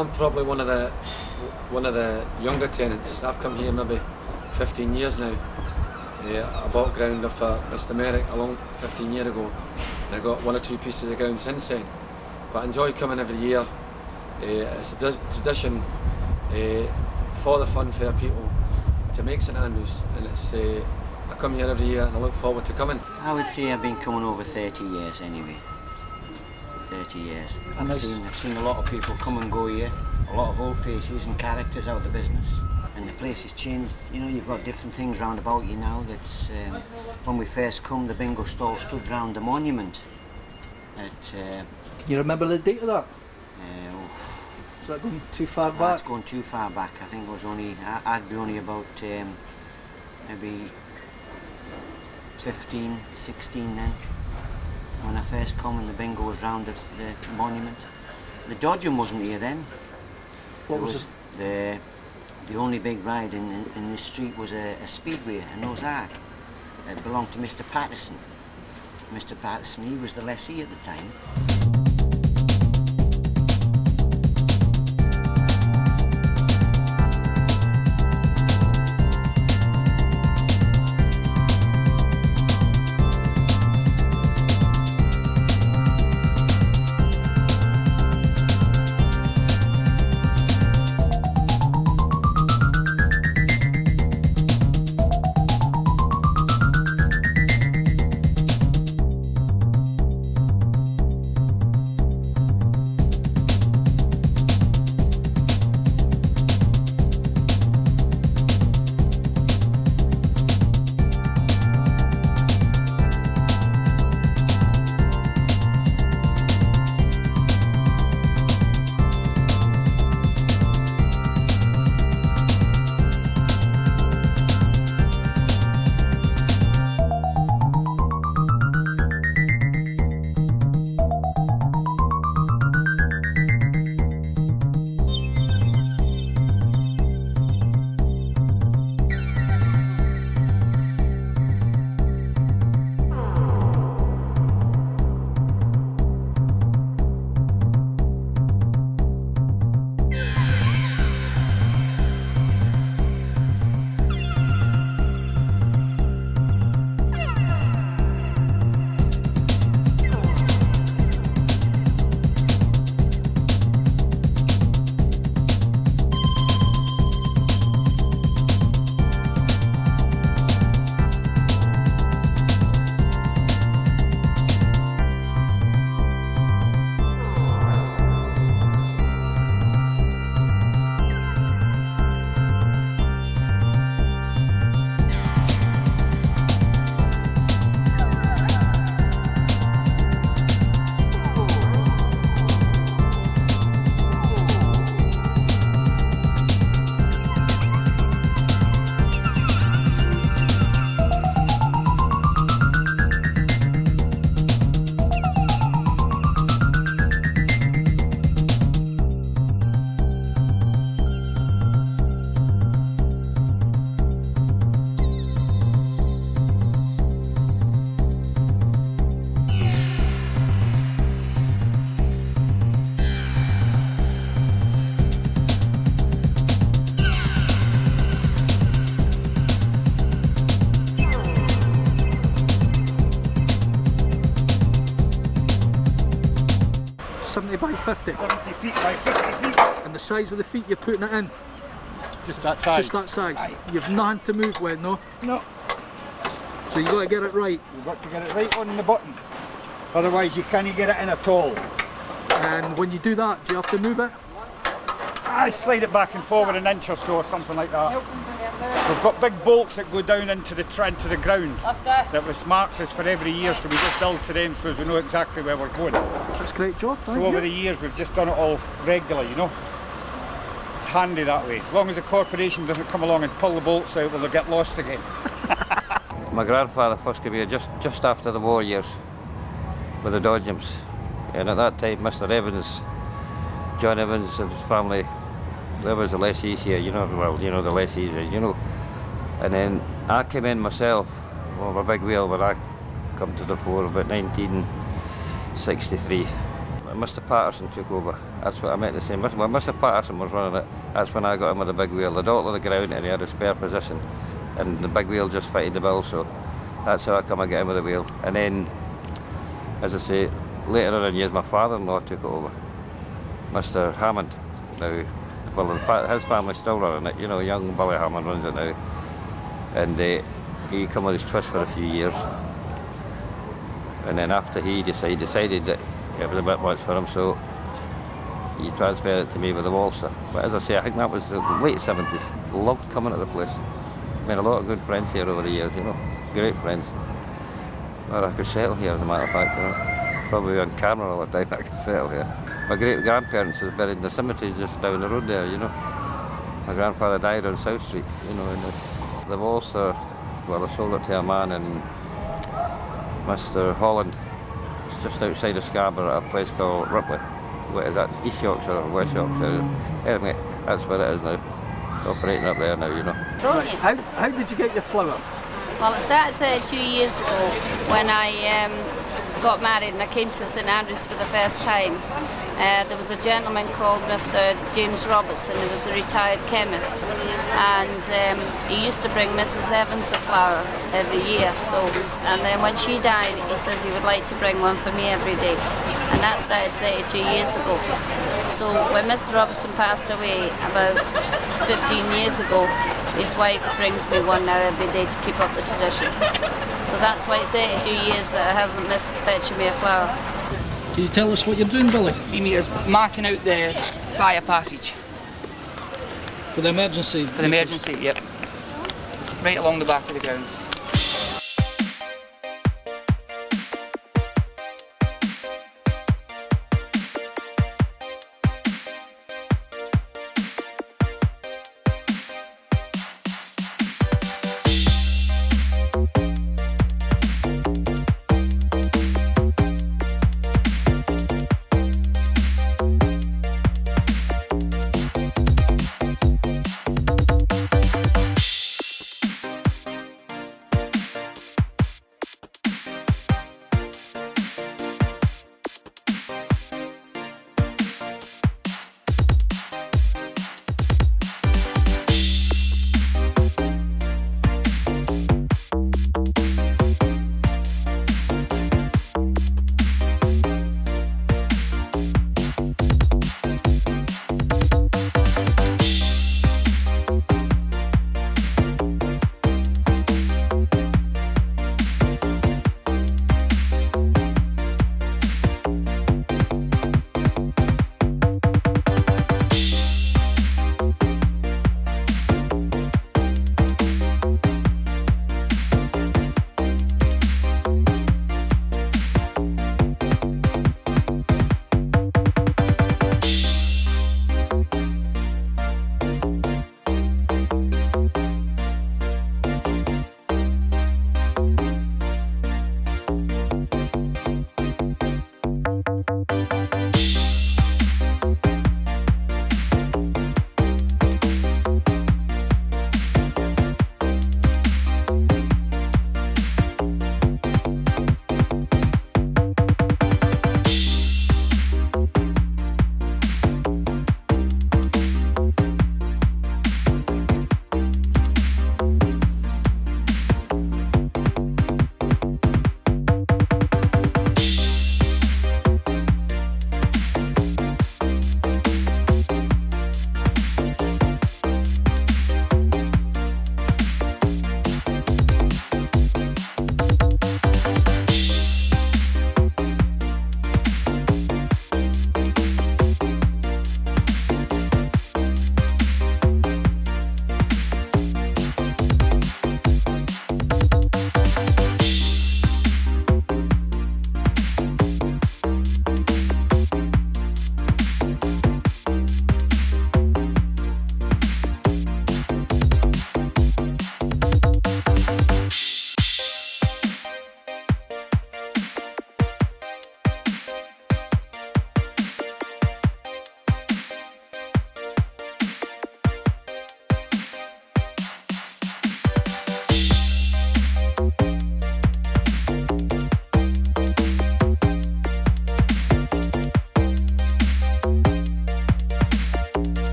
I'm probably one of the younger tenants. I've come here maybe 15 years now. I bought ground off Mr. Merrick a long 15 years ago, and I got 1 or 2 pieces of ground since then. But I enjoy coming every year. It's a tradition for the funfair people to make St Andrews, and it's I come here every year and I look forward to coming. I would say I've been coming over 30 years anyway. 30 years. I've seen a lot of people come and go here, a lot of old faces and characters out of the business. And the place has changed, you know, you've got different things round about you now. That's when we first come, the bingo stall stood round the monument. Can you remember the date of that? Is that going too far back? That's going too far back. I think it was only, I'd be only about maybe 15, 16 then. When I first come and the bingo was round the monument. The dodging wasn't here then. What was it? The only big ride in this street was a speedway, a Noah's Ark. It belonged to Mr. Patterson. Mr. Patterson, he was the lessee at the time. By 50? 70 feet by 50 feet. And the size of the feet you're putting it in? Just that size. Just that size? Aye. You've nothing to move with, no? No. So you've got to get it right? You've got to get it right on the button. Otherwise you can't get it in at all. And when you do that, do you have to move it? I slide it back and forward an inch or so, or something like that. We've got big bolts that go down into the ground that was marked us for every year, so we just build to them so as we know exactly where we're going. That's a great job, So over the years we've just done it all regular, you know. It's handy that way. As long as the corporation doesn't come along and pull the bolts out, well, they'll get lost again. My grandfather first came here just after the war years with the Dodgems, and at that time Mr. Evans, John Evans and his family, there was the lessees here, you know, well, you know the lessees, you know. And then I came in myself on a big wheel when I come to the fore about 1963. Mr. Patterson took over. That's what I meant to say. When Mr. Patterson was running it, that's when I got him with the big wheel. The doctor of the ground and he had a spare position, and the big wheel just fitted the bill, so that's how I come and get him with the wheel. And then, as I say, later on in years, my father-in-law took it over, Mr. Hammond. Now, well, in fact, his family's still running it. You know, young Billy Hammond runs it now, and he come with his twist for a few years. And then after he decided that it was a bit much for him, so he transferred it to me with the Walser. But as I say, I think that was the late 70s. Loved coming to the place. Made a lot of good friends here over the years, you know. Great friends. Well, I could settle here, as a matter of fact, you know. Probably on camera all the time, I could settle here. My great-grandparents was buried in the cemetery just down the road there, you know. My grandfather died on South Street, you know, and the Walser, well, I sold it to a man in Mr. Holland. It's just outside of Scarborough at a place called Ripley. What is that, East Yorkshire or West Yorkshire? Anyway, that's where it is now. It's operating up there now, you know. Right. How did you get your flour? Well, it started 32 years ago when I got married and I came to St Andrews for the first time. There was a gentleman called Mr. James Robertson, who was a retired chemist, and he used to bring Mrs. Evans a flower every year. So, and then when she died, he says he would like to bring one for me every day, and that started 32 years ago. So when Mr. Robertson passed away about 15 years ago, his wife brings me one now every day to keep up the tradition. So that's like 32 years that I hasn't missed fetching me a flower. Can you tell us what you're doing, Billy? 3 metres, marking out the fire passage. For the emergency? For the emergency, yep. Right along the back of the ground.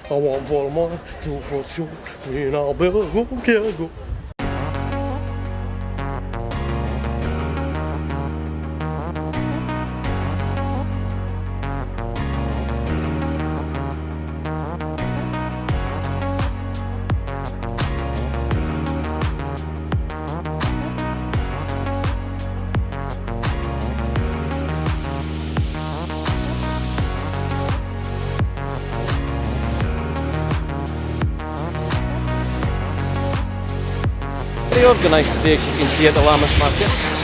I want for more, two for sure. Free now, baby, go, can't go. Very organised today, as you can see, at the Lammas market.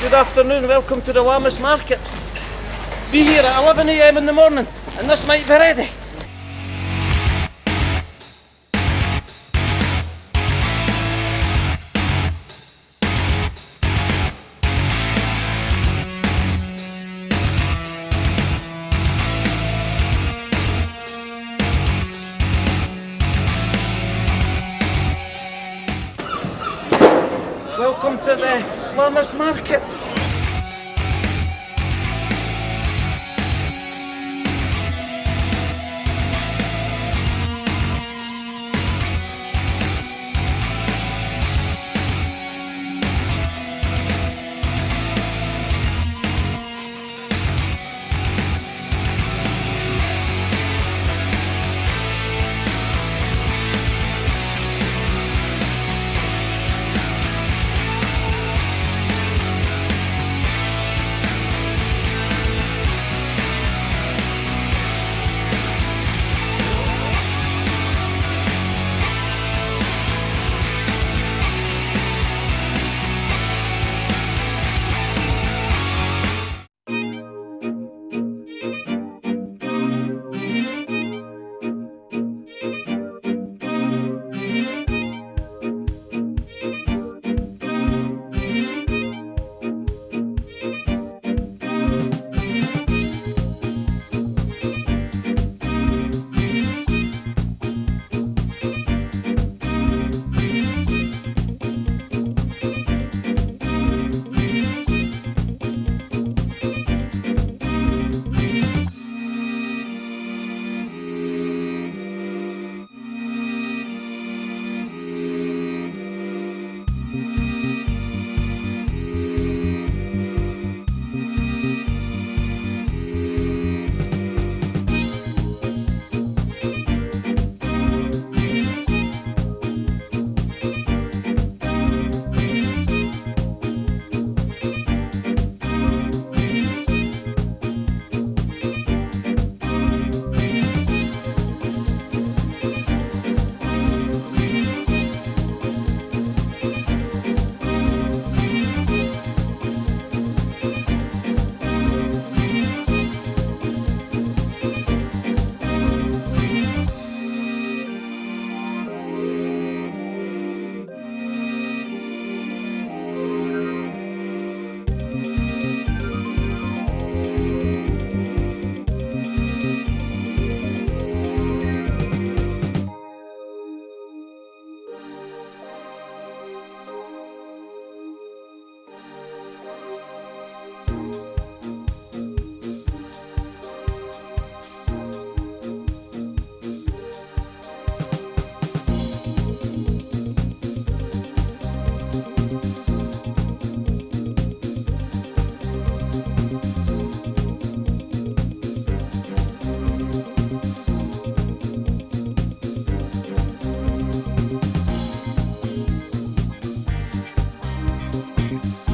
Good afternoon, welcome to the Lammas market. Be here at 11 AM in the morning and this might be ready. Welcome to the Lammas market. you.